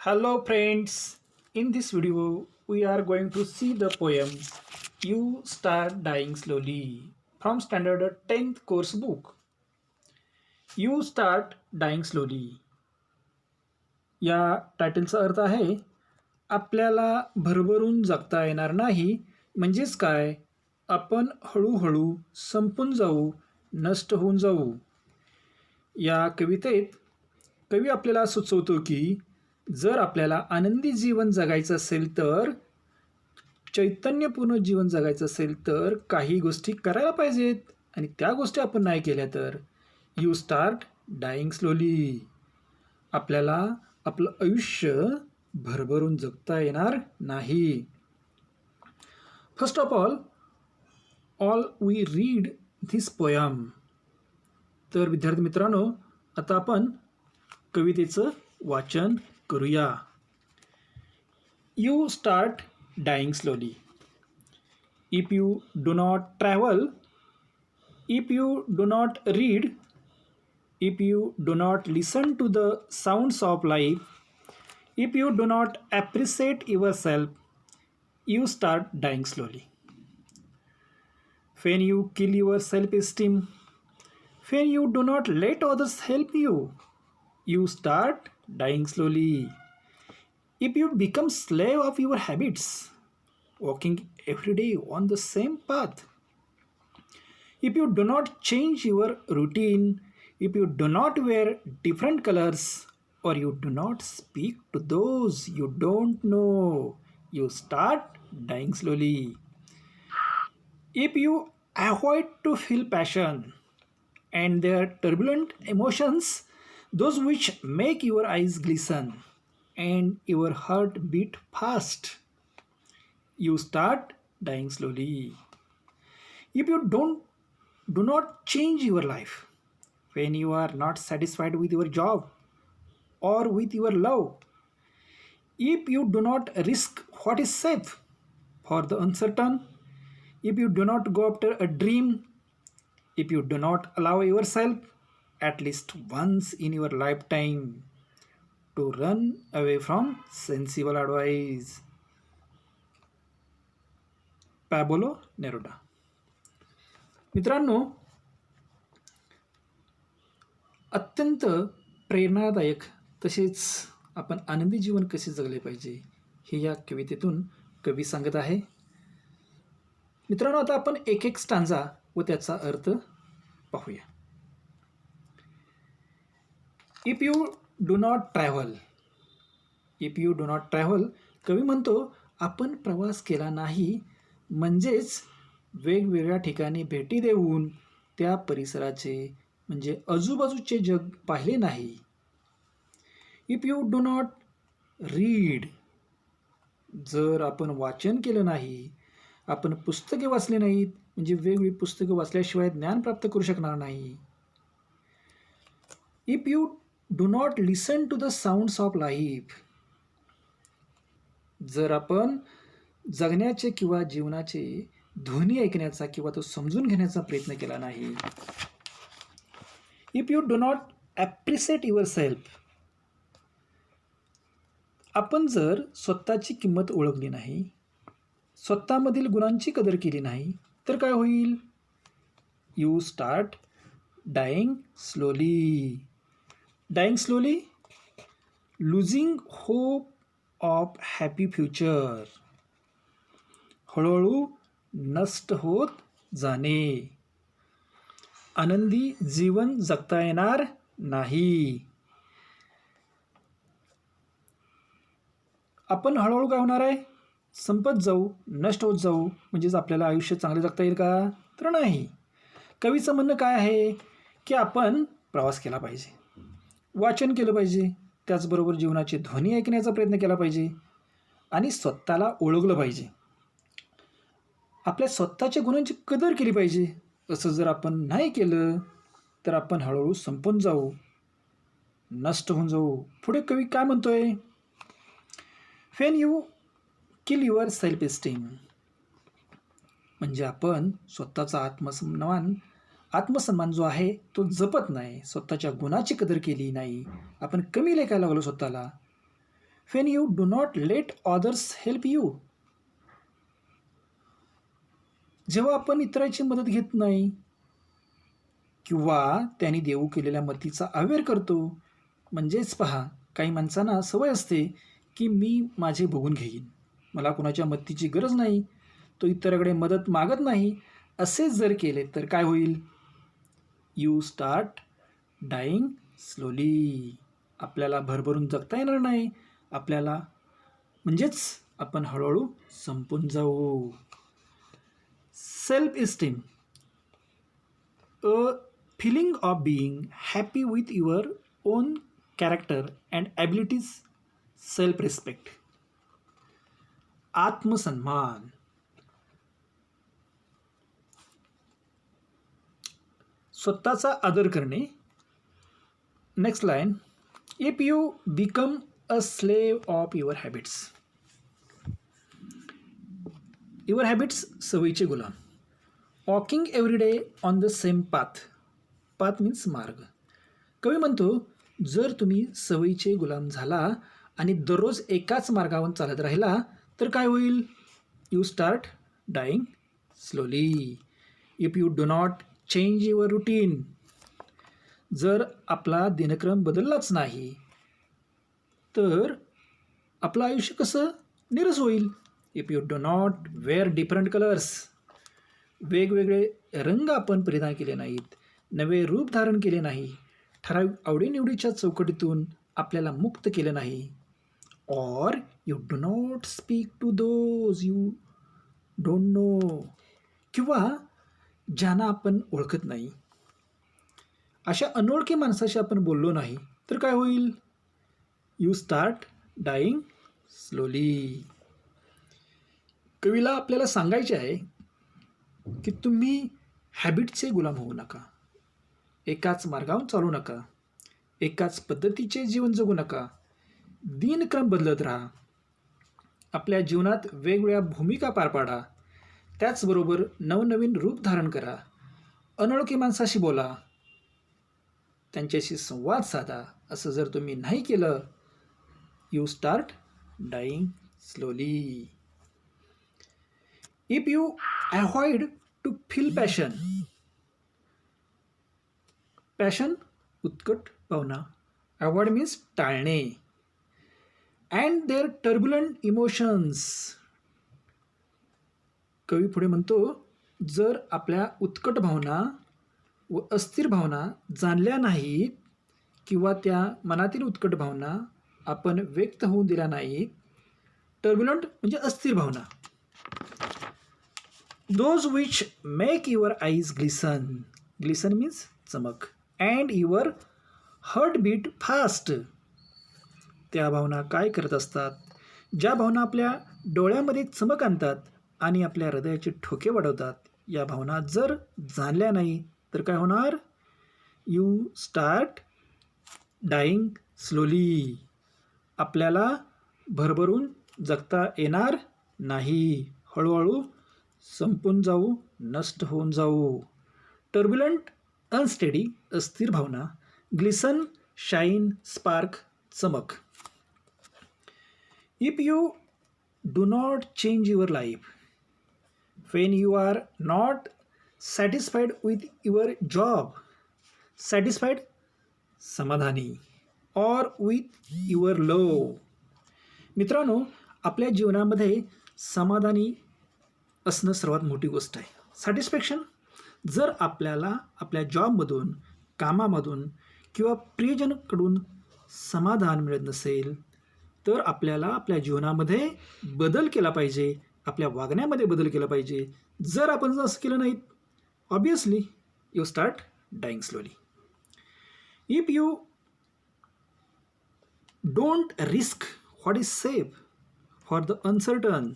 Hello friends, in this video we are going to see the poem You Start Dying Slowly from standard 10th course book. You Start Dying Slowly या टायटलचा अर्थ आहे आपल्याला भरभरून जगता येणार नाही म्हणजेच काय आपण हळूहळू संपून जाऊ नष्ट होऊन जाऊ. या कवितेत कवी आपल्याला सुचवतो की जर आपल्याला आनंदी जीवन जगायचं असेल तर चैतन्यपूर्ण जीवन जगायचं असेल तर काही गोष्टी करायला पाहिजेत आणि त्या गोष्टी आपण नाही केल्या तर यू स्टार्ट डाईंग स्लोली. आपल्याला आपलं आयुष्य भरभरून जगता येणार नाही. First of all we read this poem. तर विद्यार्थी मित्रांनो आता आपण कवितेचं वाचन करूया. You start dying slowly. If you do not travel, if you do not read, if you do not listen to the sounds of life, if you do not appreciate yourself, you start dying slowly. When you kill your self-esteem, when you do not let others help you, you start dying slowly. If you become slave of your habits, walking every day on the same path, if you do not change your routine, if you do not wear different colors, or you do not speak to those you don't know, you start dying slowly. If you avoid to feel passion and their turbulent emotions, those which make your eyes glisten and your heart beat fast, you start dying slowly. If you do not change your life, when you are not satisfied with your job or with your love, if you do not risk what is safe for the uncertain, if you do not go after a dream, if you do not allow yourself at least once in your lifetime to run away from sensible advice. Pablo Neruda. मित्रांनो, अत्यंत प्रेरणादायक तसेच आपण आनंदी जीवन कसे जगले पाहिजे हे या कवितेतून कवी सांगत आहे. मित्रांनो, आता आपण एक एक स्टांजा व त्याचा अर्थ पाहूया. If you do not travel, if you do not travel, कवी म्हणतो आपण प्रवास केला नाही म्हणजेच वेगवेगळ्या ठिकाणी भेटी देऊन त्या परिसराचे म्हणजे आजूबाजूचे जग पाहिले नाही. If you do not read, जर आपण वाचन केलं नाही, आपण पुस्तके वाचली नाहीत म्हणजे वेगवेगळी पुस्तकं वाचल्याशिवाय ज्ञान प्राप्त करू शकणार नाही. If you do not listen to the sounds of life, जर आपण जगण्याचे किंवा जीवनाचे ध्वनी ऐकण्याचा किंवा तो समजून घेण्याचा प्रयत्न केला नाही. If you do not appreciate your self, आपण जर स्वतःची किंमत ओळखली नाही, स्वतःमधील गुणांची कदर केली नाही तर काय होईल? You start dying slowly. Dying slowly, losing hope of happy future, हळूहळू नष्ट होत जाणे, आनंदी जीवन जगता येणार नाही. आपण हळूहळू काय होणार आहे? संपत जाऊ, नष्ट होत जाऊ, म्हणजेच आपल्याला आयुष्य चांगले जगता येईल का? तर नाही. कवीचं म्हणणं काय आहे की आपण प्रवास केला पाहिजे, वाचन केलं पाहिजे, त्याचबरोबर जीवनाचे ध्वनी ऐकण्याचा प्रयत्न केला पाहिजे आणि स्वतःला ओळखलं पाहिजे, आपल्या स्वतःच्या गुणांची कदर केली पाहिजे. असं जर आपण नाही केलं तर आपण हळूहळू संपून जाऊ, नष्ट होऊन जाऊ. पुढे कवी काय म्हणतोय? When you kill your self esteem, म्हणजे आपण स्वतःचा आत्मसन्मान जो आहे तो जपत नाही, स्वतःच्या गुणाची कदर केली नाही, आपण कमी लेखायला लागलो स्वतःला. when you do not let others help you. जेव्हा आपण इतरांची मदत घेत नाही किंवा त्यांनी देऊ केलेल्या मदतीचा अवेअर करतो. म्हणजेच पहा, काही माणसांना सवय असते की मी माझे बघून घेईन, मला कुणाच्या मदतीची गरज नाही, तो इतराकडे मदत मागत नाही. असेच जर केले तर काय होईल? You start dying slowly. आपल्याला भरभरून जगता येणार नाही. आपल्याला म्हणजेच आपण हळूहळू संपून जाऊ. Self esteem, a feeling of being happy with your own character and abilities. Self respect, आत्मसन्मान, स्वतःचा आदर करणे. Next line, if you become a slave of your habits. Your habits, सवयीचे गुलाम. Walking every day on the same path. Path means मार्ग. कवी म्हणतो, जर तुम्ही सवयीचे गुलाम झाला आणि दररोज एकाच मार्गावर चालत राहिला तर काय होईल? You start dying slowly. If you do not change your routine. जर आपला दिनक्रम बदललाच नाही तर आपलं आयुष्य कसं निरस होईल? If you do not wear different colours. वेगवेगळे रंग आपण परिधान केले नाहीत, नवे रूप धारण केले नाही, ठराविक आवडीनिवडीच्या चौकटीतून आपल्याला मुक्त केलं नाही. Or you do not speak to those you don't know. किंवा ज्यांना आपण ओळखत नाही, अशा अनोळखी माणसाशी आपण बोललो नाही तर काय होईल? You start dying slowly. कवीला आपल्याला सांगायचे आहे की तुम्ही हॅबिटचे गुलाम होऊ नका, एकाच मार्गावर चालू नका, एकाच पद्धतीचे जीवन जगू नका. दिनक्रम बदलत राहा, आपल्या जीवनात वेगवेगळ्या भूमिका पार पाडा, त्याचबरोबर नवनवीन रूप धारण करा, अनोळखी माणसाशी बोला, त्यांच्याशी संवाद साधा. असं जर तुम्ही नाही केलं, you start dying slowly. If you avoid to feel passion. Passion, उत्कट भावना. अवॉइड मीन्स टाळणे. And their turbulent emotions. कवी पुढे म्हणतो, जर आपल्या उत्कट भावना व अस्थिर भावना जाणल्या नाहीत किंवा त्या मनातील उत्कट भावना आपण व्यक्त होऊ दिल्या नाहीत. टर्ब्युलंट म्हणजे अस्थिर भावना. Those which make your eyes glisten. Glisten means चमक. And your heart beat fast. त्या भावना काय करत असतात? ज्या भावना आपल्या डोळ्यामध्ये चमक आणतात आणि आपल्या हृदयाचे ठोके वाढवतात, या भावना जर जाणल्या नाही तर काय होणार? You start dying slowly. आपल्याला भरभरून जगता येणार नाही, हळूहळू संपून जाऊ, नष्ट होऊन जाऊ. टर्ब्युलंट, अनस्टेडी, अस्थिर भावना. ग्लिसन, शाईन, स्पार्क, चमक. If you do not change your life, when you are not satisfied with your job, satisfied समाधानी, or with your love. मित्रांनो, आपल्या जीवनामध्ये समाधानी असणं सर्वात मोठी गोष्ट आहे. सॅटिस्फॅक्शन. जर आपल्याला आपल्या जॉबमधून, कामामधून किंवा प्रियजनकडून समाधान मिळत नसेल तर आपल्याला आपल्या जीवनामध्ये बदल केला पाहिजे, आपल्या वागण्यामध्ये बदल केला पाहिजे. जर आपण जर असं केलं नाही, obviously you start dying slowly. If you don't risk what is safe for the uncertain.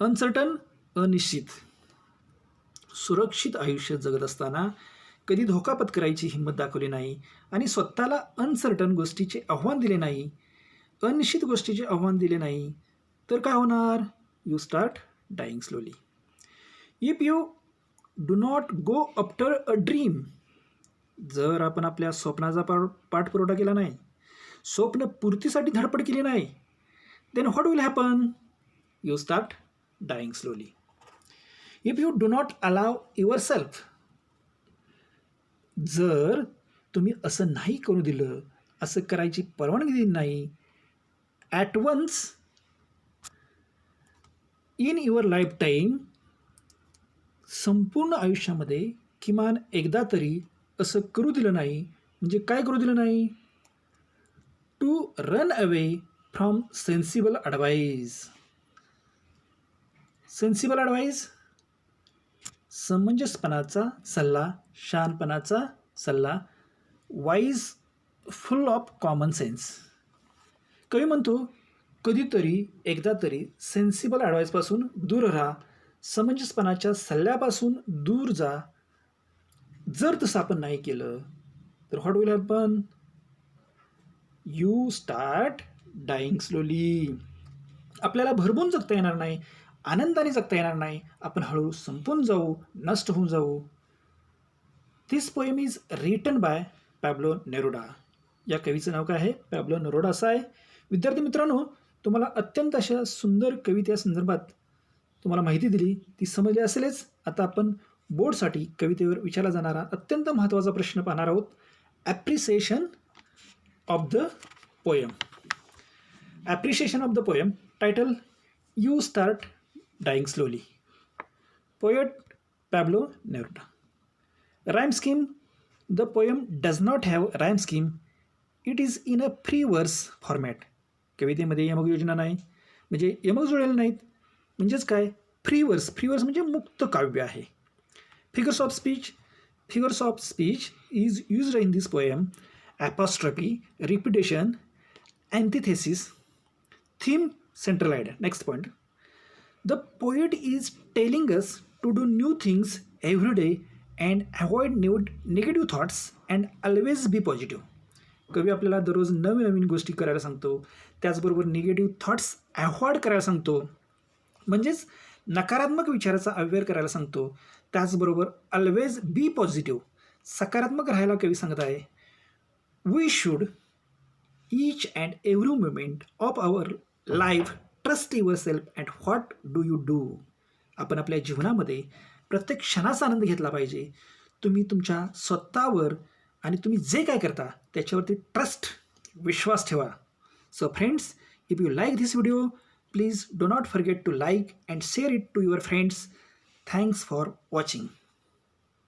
Uncertain, अनिश्चित. सुरक्षित आयुष्य जगत असताना कधी धोका पत्करायची हिंमत दाखवली नाही आणि स्वतःला अनसर्टन गोष्टीचे आव्हान दिले नाही, अनिश्चित गोष्टीचे आव्हान दिले नाही तर काय होणार? You start dying slowly. If you do not go after a dream. जर आपण आपल्या स्वप्नाचा पाठपुरवठा केला नाही, स्वप्नपूर्तीसाठी धडपड केली नाही, then what will happen? You start dying slowly. If you do not allow yourself, जर तुम्ही असं नाही करू दिलं, असं करायची परवानगी दिली नाही, at once in your lifetime, संपूर्ण आयुष्यामध्ये किमान एकदा तरी असं करू दिलं नाही, म्हणजे काय करू दिलं नाही? To run away from sensible advice. Sensible advice, समंजसपणाचा सल्ला, शहाणपणाचा सल्ला, wise, full of common sense. कवी म्हणतो, कधीतरी एकदा तरी सेन्सिबल ॲडवाईसपासून दूर राहा, समंजसपणाच्या सल्ल्यापासून दूर जा. जर तसं आपण नाही केलं तर what will happen? You start dying slowly. आपल्याला भरभून जगता येणार नाही, आनंदाने जगता येणार नाही, आपण हळूहळू संपून जाऊ, नष्ट होऊन जाऊ. This poem is written by Pablo Neruda. या कवीचं नाव काय आहे? पॅब्लो नेरुडा असं आहे. विद्यार्थी मित्रांनो, तुम्हाला अत्यंत अशा सुंदर कवितेच्या संदर्भात तुम्हाला माहिती दिली, ती समजली असेलच. आता आपण बोर्डसाठी कवितेवर विचारला जाणारा अत्यंत महत्त्वाचा प्रश्न पाहणार आहोत. Appreciation of the poem. Appreciation of the poem. Title, you start dying slowly. Poet Pablo Neruda. Rhyme scheme. The poem does not have rhyme scheme. It is in a free verse format. कवितेमध्ये यमक योजना नाही, म्हणजे यमक जुळलेले नाहीत. म्हणजेच काय? फ्री वर्स. फ्री वर्स म्हणजे मुक्त काव्य आहे. Figures of speech. Figures of speech is used in this poem. apostrophe, repetition, antithesis, theme, central idea. Next point. The poet is telling us to do new things every day and avoid negative thoughts and always be positive. कवी आपल्याला दररोज नवीन नवीन गोष्टी करायला सांगतो, त्याचबरोबर negative thoughts avoid करायला सांगतो, म्हणजेच नकारात्मक विचाराचा अवॉइड करायला सांगतो. त्याचबरोबर ऑलवेज बी पॉझिटिव्ह, सकारात्मक राहायला कवी सांगत आहे. We should each and every moment of our life trust yourself and what do you do. आपण आपल्या जीवनामध्ये प्रत्येक क्षणाचा आनंद घेतला पाहिजे. तुम्ही तुमच्या स्वतःवर आणि तुम्ही जे काय करता त्याच्यावरती ट्रस्ट, विश्वास ठेवा. So friends, if you like this video, please do not forget to like and share it to your friends. Thanks for watching.